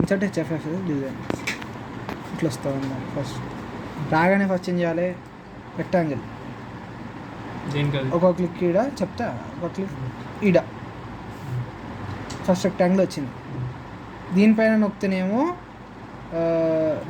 Insert HFF design ఇట్లా వస్తుంది first రాగానే ఫస్ట్ ఏం చేయాలి రెక్టాంగిల్ ఒక క్లిక్ ఈడ చెప్తా ఒక క్లిక్ ఈడ ఫస్ట్ రెక్టాంగిల్ వచ్చింది దీనిపైన నొక్కితేనేమో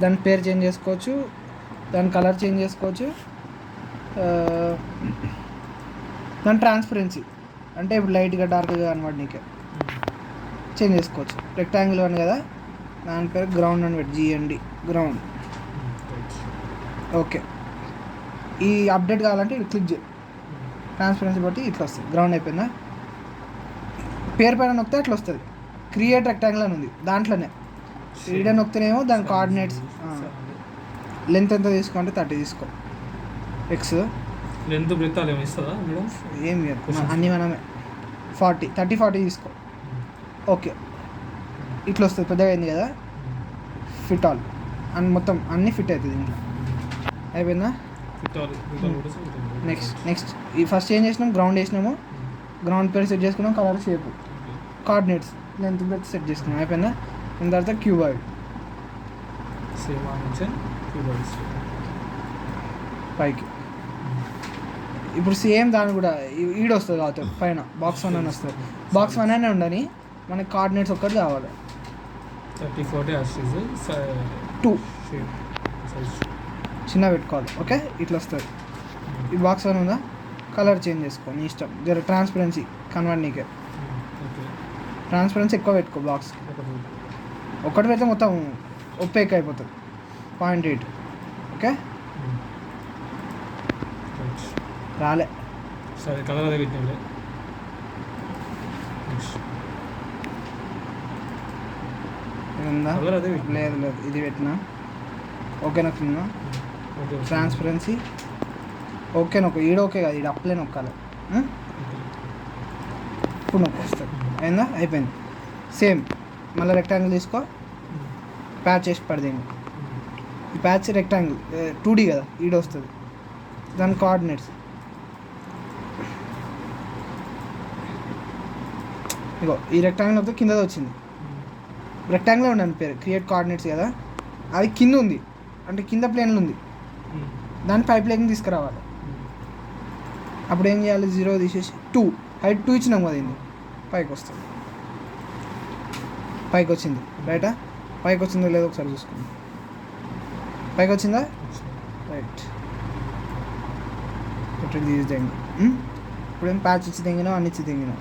దాని పేరు చేంజ్ చేసుకోవచ్చు దాని కలర్ చేంజ్ చేసుకోవచ్చు దాని ట్రాన్స్పరెన్సీ అంటే ఇప్పుడు లైట్గా డార్క్గా అనమాట నీకే చేంజ్ చేసుకోవచ్చు రెక్టాంగిల్ అని కదా దాని పేరు గ్రౌండ్ అని పెట్టి జిఎండి గ్రౌండ్ ఓకే ఈ అప్డేట్ కావాలంటే ఇది క్లిక్ చేయి ట్రాన్స్పరెన్సీ బట్టి ఇట్లా వస్తుంది గ్రౌండ్ అయిపోయిందా పేరు పైన నొక్కితే అట్లా వస్తుంది క్రియేట్ రెక్టాంగిల్ అని ఉంది దాంట్లోనే ఈడ నొక్కితేనేమో దాని కోఆర్డినేట్స్ లెంత్ ఎంత తీసుకో 30 తీసుకో ఎక్స్ లెంత్ బ్రెత్ అలా ఇస్తుందా మేడం ఏం లేదు అన్నీ మనమే 40 తీసుకో ఓకే ఇట్లా వస్తుంది పెద్దగా అయింది కదా ఫిట్ ఆల్ అండ్ మొత్తం అన్నీ ఫిట్ అవుతుంది ఇంట్లో అయిపోయిందా నెక్స్ట్ ఈ ఫస్ట్ ఏం చేసినాం గ్రౌండ్ వేసినాము గ్రౌండ్ పేరు సెట్ చేసుకున్నాం colour shape coordinates length breath set చేసుకున్నాం అయిపోయిందా దాని తర్వాత క్యూబాయిడ్ పైకి ఇప్పుడు సేమ్ దాని కూడా ఈడ వస్తుంది కావచ్చు పైన బాక్స్ 1 అని వస్తుంది బాక్స్ 1 అనే ఉండని మనకి కోఆర్డినేట్స్ ఒక్కటి కావాలి 2 చిన్న పెట్టుకోవాలి ఓకే ఇట్లా వస్తుంది ఈ బాక్స్ 1 ఉందా కలర్ చేంజ్ చేసుకో నీ ఇష్టం జర ట్రాన్స్పరెన్సీ కన్వర్ట్ నీకే ట్రాన్స్పరెన్సీ ఎక్కువ పెట్టుకో బాక్స్ ఒకటి పెడితే మొత్తం ఒప్పేక్ అయిపోతుంది 0.8 ఓకే రాలే సరే కలర్ అదే పెట్టింది లేదు ఇది పెట్టినా ఓకే నొక్కినా ట్రాన్స్పరెన్సీ ఓకే నొక్క ఈడ ఓకే కదా ఈడ అప్లే నొక్కాలి ఇప్పుడు నొక్కి వస్తుంది అయిందా అయిపోయింది సేమ్ మళ్ళీ రెక్టాంగిల్ తీసుకో ప్యాచ్ చేసి పడదేమో ఈ ప్యాచ్ రెక్టాంగిల్ 2D కదా ఈడ వస్తుంది దాని కోఆర్డినేట్స్ ఇగో ఈ రెక్టాంగిల్ వస్తే కింద వచ్చింది రెక్టాంగిల్ ఉండండి పేరు క్రియేట్ కోఆర్డినేట్స్ కదా అది కింద ఉంది అంటే కింద ప్లేన్లో ఉంది దాన్ని పైప్ లైన్ తీసుకురావాలి అప్పుడు ఏం చేయాలి 0 తీసేసి 2 హైట్ 2 ఇచ్చినాం కదా ఇది పైకి వస్తుంది పైకి వచ్చింది రైటా పైకి వచ్చిందో లేదో ఒకసారి చూసుకుందాం పైకి వచ్చిందా రైట్ ఇప్పుడు తీసి తెంగి ఇప్పుడు ఏం ప్యాచ్ ఇచ్చి తెంగినాం అన్ని ఇచ్చి తెంగినాం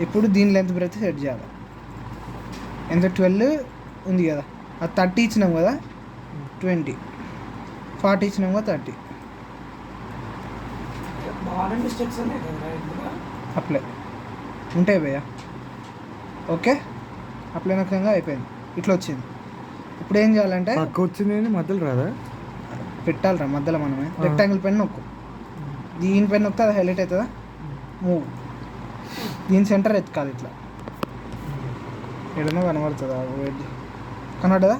ఇప్పుడు దీని లెంత్ బ్రెత్ సెట్ చేయాలి ఎంత 12 ఉంది కదా అది 30 ఇచ్చినాం కదా 20 40 ఇచ్చినాం కదా 30 అప్లై ఉంటాయి భయ్యా ఓకే అప్లై నొక్కంగా అయిపోయింది ఇట్లా వచ్చింది ఇప్పుడు ఏం చేయాలంటే వచ్చింది మధ్యలో రాదా పెట్టాలిరా మధ్యలో మనమే రెక్టాంగిల్ పెన్ నొక్కు దీని పెన్ నొక్కితే అది హైలైట్ అవుతుందా మూవ్ దీని సెంటర్ ఎత్తుకాలి ఇట్లా ఏడనో కనబడుతుందా కనబడదా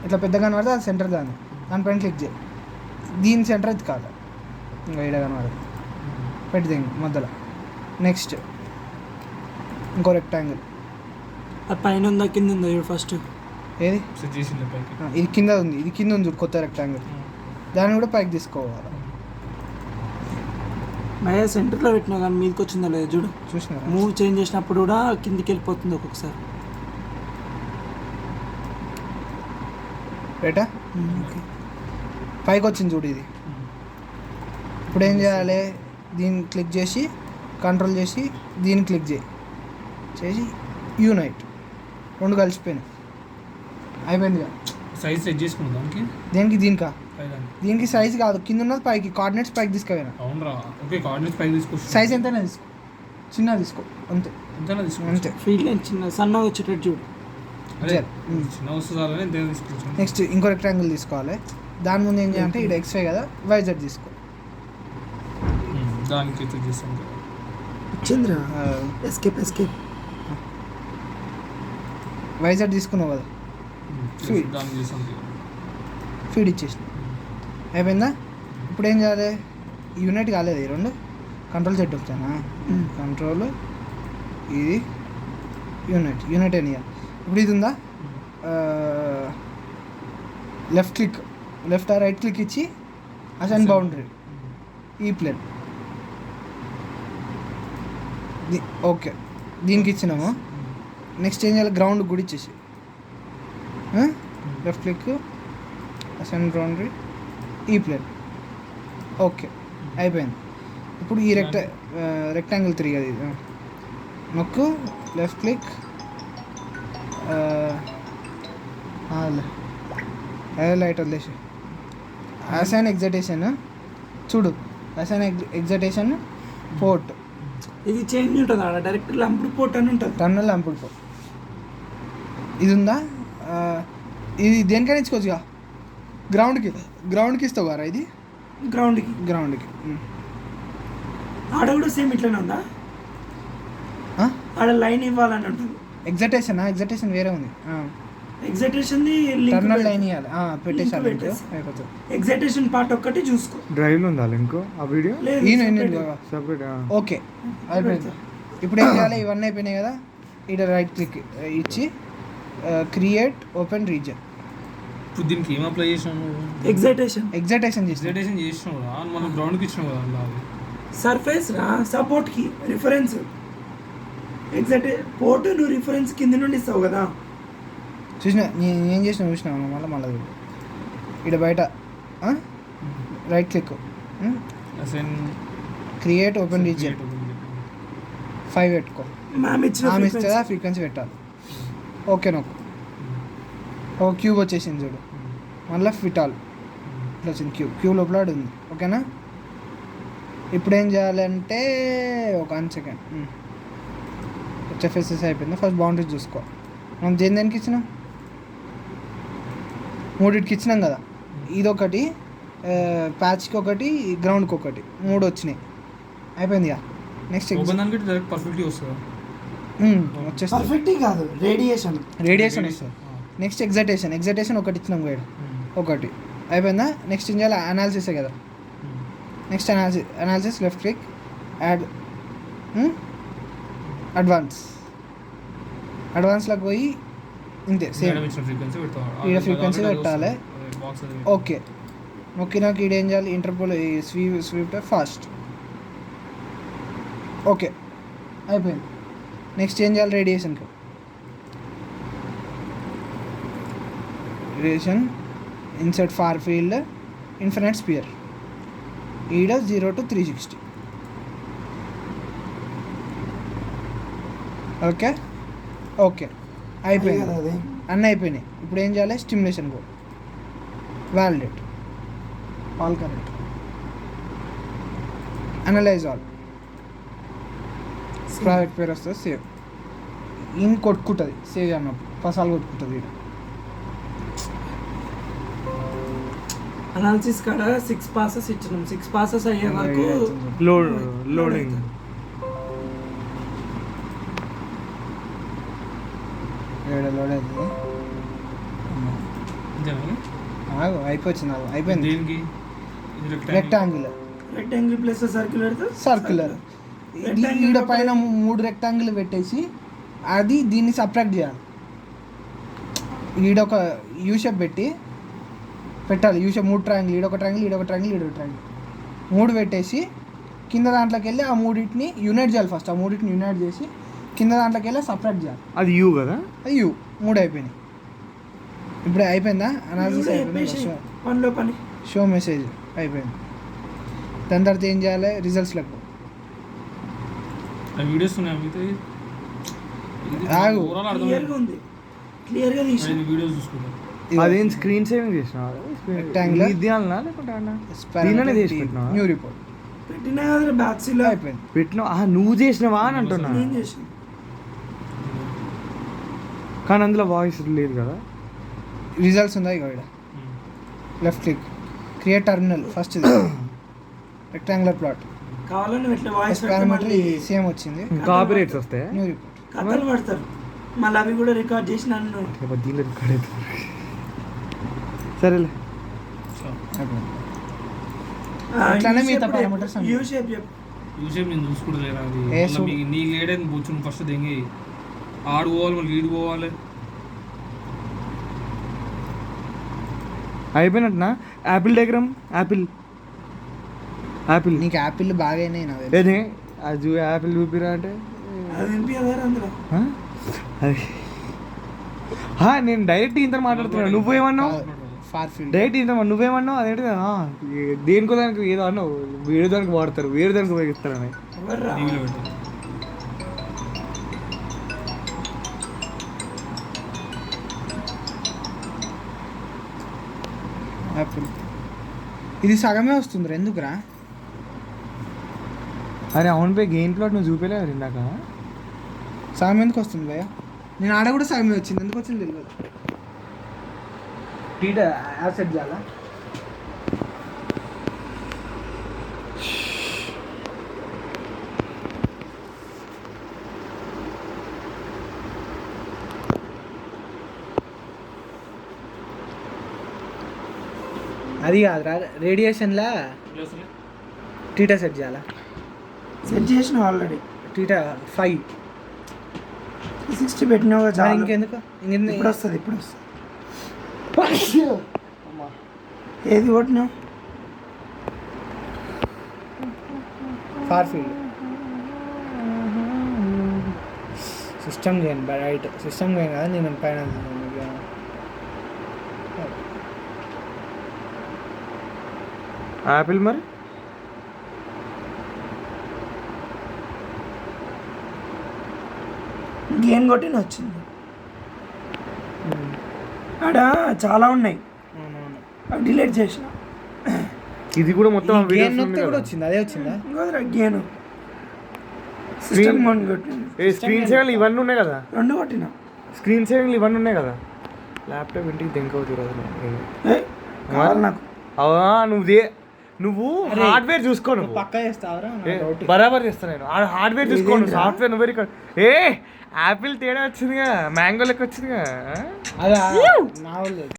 ఇట్లా పెద్ద కనబడితే అది సెంటర్ దానిపైన క్లిక్ చేయి దీని సెంటర్ ఎత్తుకాలి ఇంకా ఈడ కనబడదు పెట్టి మధ్యలో నెక్స్ట్ ఇంకో రెక్టాంగిల్ అది పైన ఉందా కింద ఉందా ఫస్ట్ ఏది ఇది కింద ఉంది ఇది కింద ఉంది కొత్త రెక్టాంగిల్ దాన్ని కూడా పైకి తీసుకోవాలి మయ సెంటర్లో పెట్టినా కానీ మీదకి వచ్చిందా లేదు చూడు చూసినా మూవ్ చేంజ్ చేసినప్పుడు కూడా కిందికి వెళ్ళిపోతుంది ఒక్కొక్కసారి రైటా పైకి వచ్చింది చూడు ఇది ఇప్పుడు ఏం చేయాలి దీన్ని క్లిక్ చేసి కంట్రోల్ చేసి దీన్ని క్లిక్ చేసి యూనైట్ 2 కలిసిపోయినాయి అయిపోయింది సైజ్ సెట్ చేసుకున్నాం దానికి దేనికి దీనికి సైజ్ కాదు కింద ఉన్నది పైకి కోఆర్డినేట్స్ పైకి తీసుకుపోయినా అవునరా ఓకే కోఆర్డినేట్స్ పైకి తీసుకో సైజ్ ఎంతైనా తీసుకో చిన్న తీసుకో అంతే ఎంతైనా తీసుకో అంతే ఫీల్డ్ లైన్ చిన్న సన్నగా వచ్చేటట్టు చూడు చిన్న వస్తుందా ఎంతైనా తీసుకోవచ్చు నెక్స్ట్ ఇంకో రెక్టాంగిల్ తీసుకోవాలి దాని ముందు ఏం చేయాలంటే ఇక్కడ XY కదా YZ తీసుకో దానికి అయితే చేస్తాం ఇచ్చిందిరా ఎస్కేప్ YZ తీసుకున్నావు కదా దానికి చేస్తాం ఫీడ్ ఇచ్చేసిన అయిపోయిందా ఇప్పుడు ఏం చేయాలి యూనిట్ కాలేదు ఈ 2 కంట్రోల్ సెట్ వచ్చానా కంట్రోల్ ఇది యూనిట్ అని ఇప్పుడు ఇది ఉందా left click left or right click ఇచ్చి అసైన్ బౌండరీ ఈ ప్లేన్ ఓకే దీనికి ఇచ్చినాము. నెక్స్ట్ ఏం చేయాలి, గ్రౌండ్ కూడా ఇచ్చేసి లెఫ్ట్ క్లిక్ అసైన్ బౌండరీ ఈ ప్లేన్ ఓకే అయిపోయింది. ఇప్పుడు ఈ రెక్టాంగిల్ 3 అది నొక్కు లెఫ్ట్ క్లిక్ లైట్ వదిలేసి అసైన్ ఎగ్జైటేషన్ చూడు, అసైన్ ఎగ్జైటేషన్ పోర్ట్ ఇది చేంజ్ ఉంటుంది ఆడ డైరెక్ట్ లంపుడు పోర్ట్ అని ఉంటుంది. టన్నల్ లంపుడు పోర్ట్ ఇది ఉందా, ఇది దేనికైనా ఇచ్చుకోవచ్చుగా, గ్రౌండ్కి ఇస్తావు కదా ఇది గ్రౌండ్కి ఆడ కూడా సేమ్ ఇట్లనే ఉందా, ఆడ లైన్ ఇవ్వాలని ఉంటుంది. ఎగ్జైటేషన్ వేరే ఉంది, ఎగ్జైటేషన్ టర్నల్ లైన్ ఇవ్వాలి పెట్టేసాలి. ఎగ్జైటేషన్ పార్ట్ ఒక్కటి చూసుకో. డ్రైవ్ లో ఉందా లింక్ ఆ వీడియో సెపరేట్. ఓకే అయిపోయింది. ఇప్పుడు ఏం చేయాలి, ఇవన్నీ అయిపోయినాయి కదా, ఇక్కడ రైట్ క్లిక్ ఇచ్చి క్రియేట్ ఓపెన్ రీజన్. ఇప్పుడు దీనికి ఏం అప్లై చేసినావు? ఎగ్జైటేషన్ చేసినావు మనం గ్రౌండ్కి ఇచ్చినావు కదా, సర్ఫేస్ రా సపోర్ట్కి రిఫరెన్స్ పోర్ట్ నువ్వు రిఫరెన్స్ కింద నుండి ఇస్తావు కదా. చూసినా ఏం చేసినా మళ్ళీ ఇక్కడ బయట right click create open region 5 పెట్టుకో, ఆమె ఇస్తే ఫ్రీక్వెన్సీ పెట్టాలి. ఓకే నొక్కు, ఓ క్యూబ్ వచ్చేసింది చూడు, మళ్ళీ ఫిటాల్ ఇట్లా వచ్చింది, క్యూబ్ లోపల ఉంది. ఓకేనా, ఇప్పుడు ఏం చేయాలంటే ఒక 1 సెకండ్ హెచ్ఎఫ్ఎస్ఎస్ అయిపోయింది. ఫస్ట్ బౌండరీస్ చూసుకో, మనం దేనికి ఇచ్చినాం, 3కి ఇచ్చినాం కదా, ఇదొకటి ప్యాచ్కి ఒకటి గ్రౌండ్కి ఒకటి 3 వచ్చినాయి. అయిపోయింది కదా. నెక్స్ట్ వచ్చేస్తుంది కాదు రేడియేషన్ వస్తుంది. నెక్స్ట్ ఎగ్జైటేషన్ ఒకటి ఇచ్చినాం గైడ్ ఒకటి అయిపోయిందా. నెక్స్ట్ ఏం చేయాలి, అనాలిసిసే కదా. Next analysis left click add అడ్వాన్స్లోకి పోయి ఇంతే సేమ్ ఈడ ఫ్రీక్వెన్సీ పెట్టాలి. ఓకే నొక్కినాక ఈడ ఏం చేయాలి, ఇంటర్పోల్ స్వీప్ ఫాస్ట్. ఓకే అయిపోయింది. నెక్స్ట్ ఏం చేయాలి, radiation insert far field infinite sphere ఈడ 0 to 360. ఓకే అయిపోయింది, అన్నీ అయిపోయినాయి. ఇప్పుడు ఏం చేయాలి, stimulation code validate all correct analyse all project పేరు వస్తుంది, సేవ్ ఇన్ కొట్టుకుంటుంది, సేవ్ అన్నప్పుడు పసాలు కొట్టుకుంటుంది. అనాలిసిస్ కాడ 6 passes ఇచ్చినాం, 6 passes అయ్యే వరకు లోడింగ్ లోడ్ అవుతుంది, అయిపోయింది. రెక్టాంగులర్ ప్లస్ సర్క్యులర్ ఈడ పైన 3 రెక్టాంగిల్ పెట్టేసి అది దీన్ని సపరేట్ చేయాలి. ఈడొక యూ షేప్ పెట్టాలి, యూ షేప్ 3 ట్రయాంగిల్, ఈడొక ట్రయాంగిల్, ఈడొక ట్రయాంగిల్, ఈడొక ట్రయాంగిల్ 3 పెట్టేసి కింద దాంట్లోకి వెళ్ళి ఆ 3 యునైట్ చేయాలి. ఫస్ట్ ఆ 3 యునైట్ చేసి కింద దాంట్లోకి వెళ్ళి సపరేట్ చేయాలి. అది యూ కదా, అది యూ 3 అయిపోయినాయి. ఇప్పుడు అయిపోయిందా అనాలిసిస్ అయిపోయింది, షో మెసేజ్ అయిపోయింది. దాని తర్వాత ఏం చేయాలి, రిజల్ట్స్లకు ఆగు, అదేం స్క్రీన్ సేవింగ్ చేసిన న్యూ రిపోర్ట్ అయిపోయింది. పెట్టినా నువ్వు చేసినవా అని అంటున్నా, కానీ అందులో వాయిస్ లేదు కదా. రిజల్ట్స్ ఉందా ఇక left click create terminal first rectangular plot కావాలని ఇట్లా వాయిస్ పారామీటర్ సేమ్ వచ్చింది, కాపీరైట్స్ వస్తాయి, న్యూ రిపోర్ట్ కథలు పడతారు మళ్ళీ అవి కూడా రికార్డ్ చేసి నన్ను దీనిలో రికార్డ్ అవుతుంది. సరేలే అట్లానే మిగతా పారామీటర్స్ యూ షేప్ నేను చూసుకుంటలేరా, నీ లేడని కూర్చుని ఫస్ట్ దెంగి ఆడు పోవాలి, మళ్ళీ ఈడు పోవాలి. అయిపోయినట్టునా యాపిల్ డయాగ్రామ్ యాపిల్ నీకు యాపిల్ బాగానే నాకు తెలుసు. ఏది అది యాపిల్ చూపిరా అంటే అది వినిపించదారా అందులో ఆ? అది నేను డైరెక్ట్ ఇంత మాట్లాడుతున్నాను నువ్వేమన్నావు ఫార్ ఫీల్డ్ డైరెక్ట్ ఇంత నువ్వేమన్నావు అదేంటి దేనికో దానికి ఏదో అన్నావు వేరే దానికి వాడతారు వేరే దానికి ఉపయోగిస్తారని ఎవర్రా? టీవీలో పెట్టు. యాపిల్ ఇది సగమే వస్తుంది ఎందుకురా? అరే అవును పోయి గెయిన్ ప్లాట్ నువ్వు చూపేలే ఇందాక సగం ఎందుకు వస్తుంది భయ్య? నేను ఆడ కూడా సగమే వచ్చింది, ఎందుకు వచ్చింది తెలియదు. టీట యాసెట్ చేయాలా? అది కాదురా, రేడియేషన్లా టీటా సెట్ చేయాలా? సెట్ చేసిన ఆల్రెడీ టీటా 5 60 పెట్టినావు కదా, చాలు. ఇంకెందుకు ఇప్పుడు వస్తుంది ఏది కొట్టినావు? Far field system game right, system game కదా. నేను పైన యాపిల్ మరి గేమ్ కొట్టిన వచ్చింది. ఆడ చాలా ఉన్నాయి, అవి డిలీట్ చేసిన. ఇది కూడా మొత్తం గేమ్ videos నొక్కితే ఉంది కూడా కదా. వచ్చింది, అదే వచ్చిందా? ఇంకోదిరా గేమ్ సిస్టమ్ మోన్ కొట్టిన, స్క్రీన్ సేవింగ్లు ఇవన్నీ ఉన్నాయి కదా, 2 కొట్టిన. స్క్రీన్ సేవింగ్లు ఇవన్నీ ఉన్నాయి కదా. ల్యాప్టాప్ ఇంటికి దెంకవుతుంది రోజు కావాలి నాకు. నువ్వు హార్డ్వేర్ చూసుకో నువ్వు పక్కా చేస్తావరా? బరాబర్ చేస్తా నేను హార్డ్వేర్ చూసుకోండి సాఫ్ట్వేర్ నువ్వు ఇక్కడ యాపిల్ తేడా వచ్చిందిగా మ్యాంగో లెక్క వచ్చిందిగా అదా నా వాళ్ళు